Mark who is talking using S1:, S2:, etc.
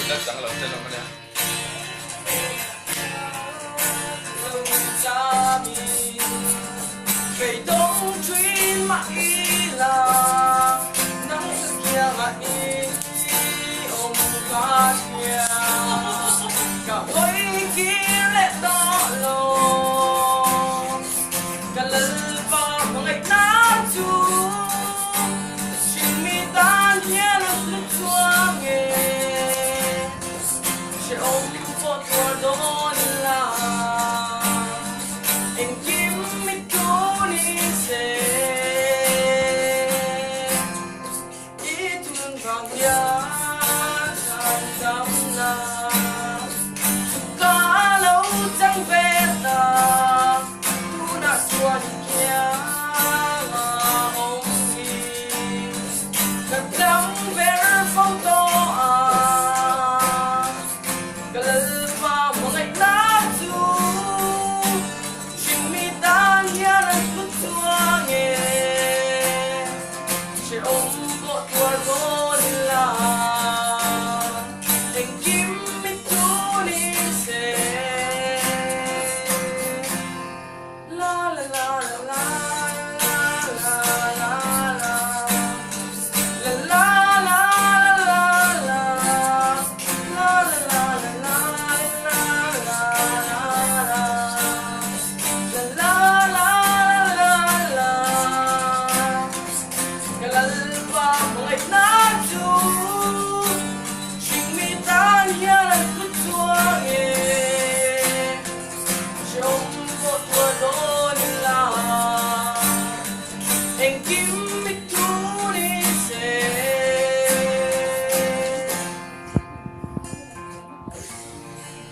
S1: rất chẳng lớn trên nó nha.
S2: Về đông truy mãi là nắng kia mãi ôm cá kia cả với kia lệ đó lo cả lần vào ngày nắng chú xin mi tan nhé lúc chua nghề sẽ ôm những phút của đó là em kiếm mi cố đi sẽ ý thương vào nhau.